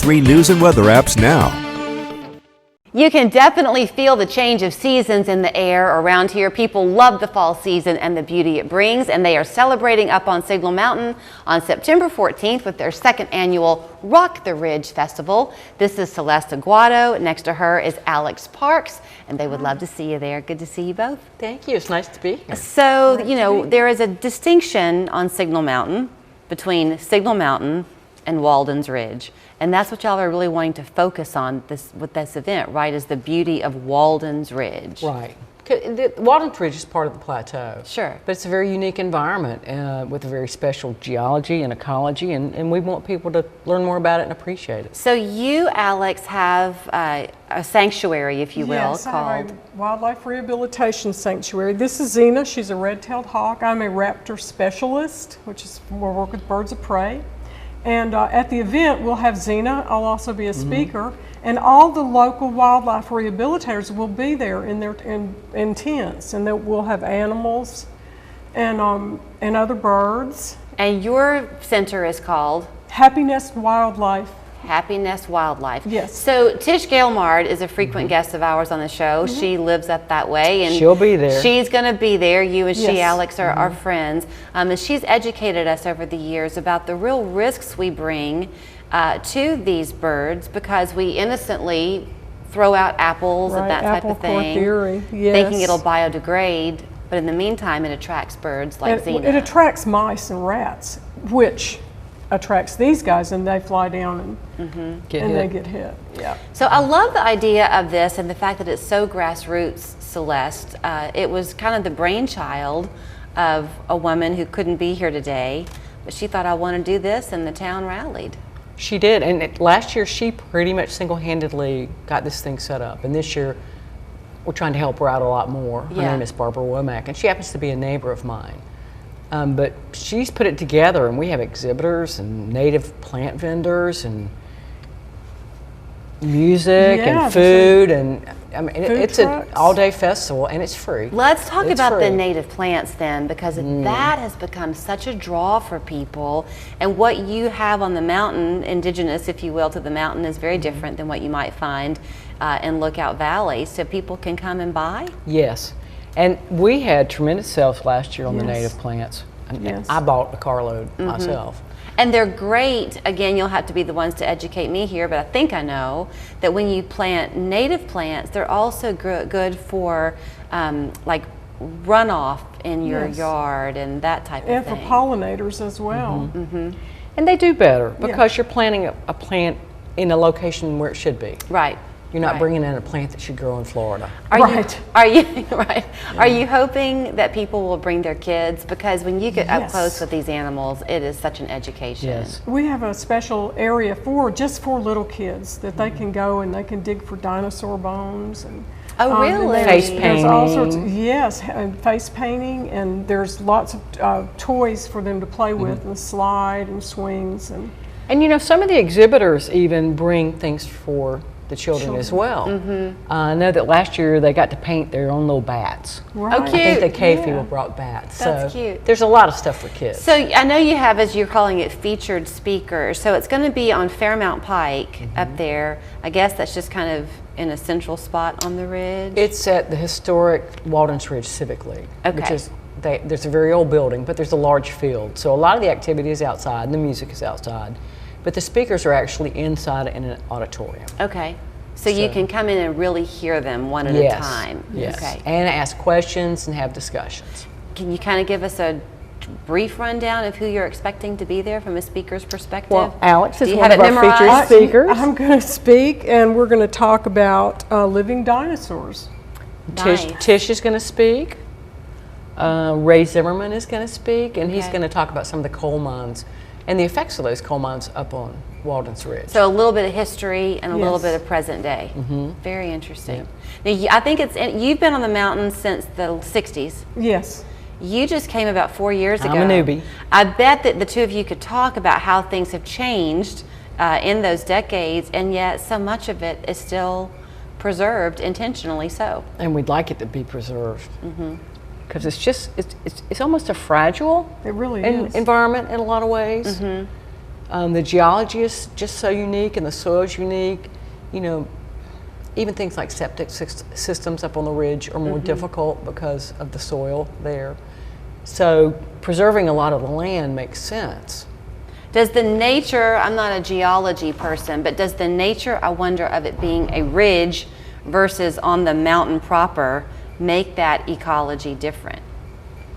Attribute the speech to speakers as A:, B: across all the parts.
A: 93 News and Weather apps now.
B: You can definitely feel the change of seasons in the air around here. People love the fall season and the beauty it brings, and they are celebrating up on Signal Mountain on September 14th with their second annual Rock the Ridge Festival. This is Celeste Aguado. Next to her is Alex Parks, and they would love to see you there. Good to see you both.
C: Thank you. It's nice to be here.
B: So, you know, there is a distinction on Signal Mountain between Signal Mountain and Walden's Ridge. And that's what y'all are really wanting to focus on with this event, right, is the beauty of Walden's Ridge.
C: Right. Walden's Ridge is part of the plateau.
B: Sure.
C: But it's a very unique environment with a very special geology and ecology, and we want people to learn more about it and appreciate it.
B: So you, Alex, have a sanctuary, if you will,
D: yes,
B: called...
D: I have a wildlife rehabilitation sanctuary. This is Xena. She's a red-tailed hawk. I'm a raptor specialist, which is we'll work with birds of prey. And at the event, we'll have Xena. I'll also be a speaker. And all the local wildlife rehabilitators will be there in tents. And we'll have animals and other birds.
B: And your center is called?
D: Happiness Wildlife.
B: Happiness Wildlife.
D: Yes.
B: So Tish Gailmard is a frequent guest of ours on the show. She lives up that way, and
C: she'll be there.
B: She's going to be there. You and she,
D: Yes.
B: Alex, are friends. And she's educated us over the years about the real risks we bring to these birds because we innocently throw out apples and that type of thing,
D: theory. Yes.
B: thinking it'll biodegrade. But in the meantime, it attracts birds like Xena.
D: It attracts mice and rats, which attracts these guys, and they fly down and they get hit. Yeah.
B: So I love the idea of this and the fact that it's so grassroots, Celeste. It was kind of the brainchild of a woman who couldn't be here today, but she thought, I want to do this, and the town rallied.
C: She did, and last year she pretty much single-handedly got this thing set up, and this year we're trying to help her out a lot more. Her name is Barbara Womack, and she happens to be a neighbor of mine. But she's put it together, and we have exhibitors and native plant vendors and music and food, and I mean it's an all-day festival, and it's free.
B: Let's talk about the native plants then, because that has become such a draw for people, and what you have on the mountain, indigenous, if you will, to the mountain, is very different than what you might find in Lookout Valley, so people can come and buy?
C: Yes. And we had tremendous sales last year on the native plants. I bought a carload myself.
B: And they're great. Again, you'll have to be the ones to educate me here, but I think I know that when you plant native plants, they're also good for like runoff in your yard and that type of thing.
D: And for pollinators as well.
C: And they do better because you're planting a plant in a location where it should be.
B: Right.
C: You're not bringing in a plant that should grow in Florida.
B: Are you hoping that people will bring their kids? Because when you get up close with these animals, it is such an education.
C: Yes.
D: We have a special area just for little kids that they can go and they can dig for dinosaur bones and
B: really?
C: Face painting.
D: There's all sorts and face painting, and there's lots of toys for them to play with and slide and swings
C: and you know, some of the exhibitors even bring things for the children as well. I know that last year they got to paint their own little bats.
D: Right.
B: Oh,
C: I
B: cute.
C: think the cave people brought bats.
B: That's
C: so
B: cute.
C: There's a lot of stuff for kids.
B: So I know you have, as you're calling it, featured speakers. So it's going to be on Fairmount Pike up there. I guess that's just kind of in a central spot on the ridge.
C: It's at the historic Walden's Ridge Civic League, which is there's a very old building, but there's a large field. So a lot of the activity is outside, and the music is outside. But the speakers are actually inside in an auditorium.
B: Okay. So you can come in and really hear them one at a time.
C: Yes.
B: Okay.
C: And ask questions and have discussions.
B: Can you kind of give us a brief rundown of who you're expecting to be there from a speaker's perspective?
C: Well, Alex is
B: Do you
C: one
B: have
C: of
B: it
C: our
B: memorized?
C: featured speakers.
D: I'm going to speak, and we're going to talk about living dinosaurs.
B: Nice.
C: Tish is going to speak. Ray Zimmerman is going to speak, and he's going to talk about some of the coal mines and the effects of those coal mines up on Walden's Ridge.
B: So a little bit of history and a little bit of present day. Very interesting. Now, I think you've been on the mountain since the 60s.
D: Yes.
B: You just came about 4 years ago.
C: I'm a newbie.
B: I bet that the two of you could talk about how things have changed in those decades, and yet so much of it is still preserved, intentionally so.
C: And we'd like it to be preserved. Because it's just, it's almost a fragile
D: It really is.
C: environment in a lot of ways. The geology is just so unique and the soil is unique. You know, even things like septic systems up on the ridge are more difficult because of the soil there. So preserving a lot of the land makes sense.
B: Does the nature, I'm not a geology person, but does the nature, I wonder, of it being a ridge versus on the mountain proper make that ecology different?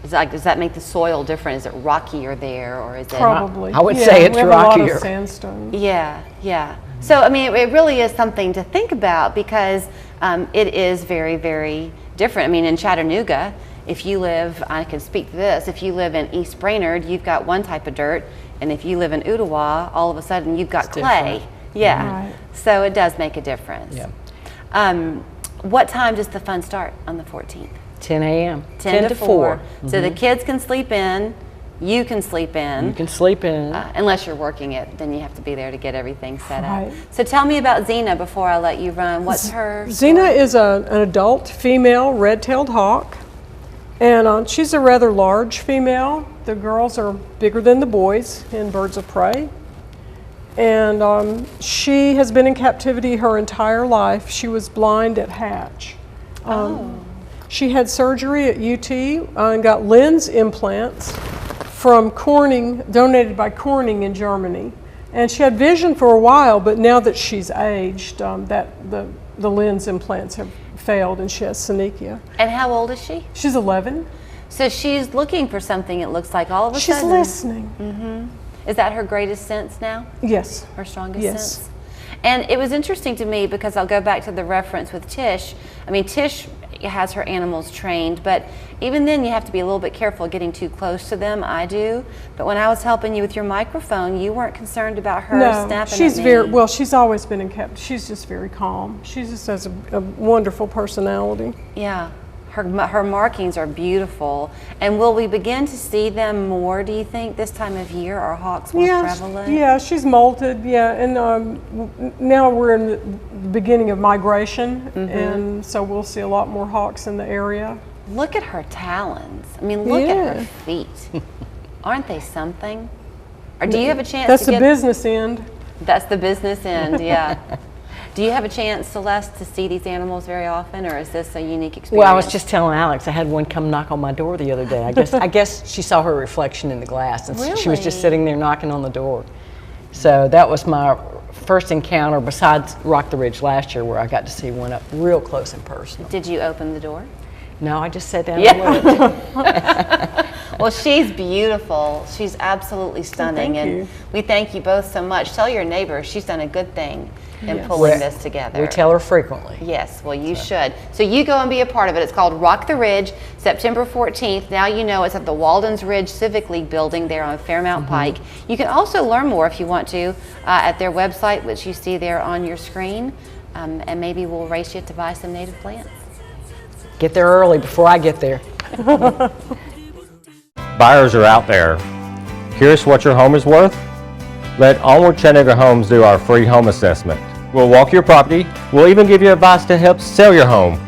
B: Does that make the soil different? Is it rockier there, or is it?
D: Probably.
C: I would say it's
D: we have
C: rockier.
D: A lot of sandstone.
B: Yeah, yeah. So, I mean, it really is something to think about because it is very, very different. I mean, in Chattanooga, if you live, I can speak to this, if you live in East Brainerd, you've got one type of dirt, and if you live in Ottawa, all of a sudden you've got clay. Yeah.
D: Right.
B: So it does make a difference.
C: Yeah.
B: What time does the fun start on the 14th?
C: 10 a.m.
B: 10 to 4. So the kids can sleep in, you can sleep in.
C: You can sleep in.
B: Unless you're working it, then you have to be there to get everything set
D: Right.
B: up. So tell me about Xena before I let you run. What's her
D: Xena is an adult female red-tailed hawk, and she's a rather large female. The girls are bigger than the boys in birds of prey. And she has been in captivity her entire life. She was blind at hatch. She had surgery at UT and got lens implants from Corning, donated by Corning in Germany. And she had vision for a while, but now that she's aged, the lens implants have failed, and she has synechia.
B: And how old is she?
D: She's 11.
B: So she's looking for something, it looks like, all of a
D: She's
B: sudden.
D: listening.
B: Is that her greatest sense now?
D: Yes.
B: Her strongest
D: Yes.
B: sense? And it was interesting to me because I'll go back to the reference with Tish. I mean, Tish has her animals trained, but even then you have to be a little bit careful getting too close to them. I do. But when I was helping you with your microphone, you weren't concerned about her snapping
D: she's
B: at me.
D: well. She's always been in captivity. She's just very calm. She just has a wonderful personality.
B: Yeah. Her markings are beautiful. And will we begin to see them more, do you think, this time of year? Are hawks more prevalent?
D: Yeah, she's molted. Yeah, and now we're in the beginning of migration, and so we'll see a lot more hawks in the area.
B: Look at her talons. I mean, look at her
D: Yeah.
B: feet. Aren't they something? Or do you have a chance
D: That's
B: to
D: the business end.
B: That's the business end, yeah. Do you have a chance, Celeste, to see these animals very often, or is this a unique experience?
C: Well, I was just telling Alex, I had one come knock on my door the other day. I guess she saw her reflection in the glass, and she was just
B: Really?
C: sitting there knocking on the door. So that was my first encounter, besides Rock the Ridge last year, where I got to see one up real close and personal.
B: Did you open the door?
C: No, I just sat down and looked.
B: Well, she's beautiful. She's absolutely stunning.
D: Thank
B: and
D: you.
B: we thank you both so much. Tell your neighbor she's done a good thing in pulling this together.
C: We tell her frequently.
B: Yes, well, you should. So you go and be a part of it. It's called Rock the Ridge, September 14th. Now you know it's at the Walden's Ridge Civic League building there on Fairmount Pike. You can also learn more if you want to at their website, which you see there on your screen. And maybe we'll race you to buy some native plants.
C: Get there early before I get there.
E: Buyers are out there. Curious what your home is worth? Let Onward Chattanooga Homes do our free home assessment. We'll walk your property. We'll even give you advice to help sell your home.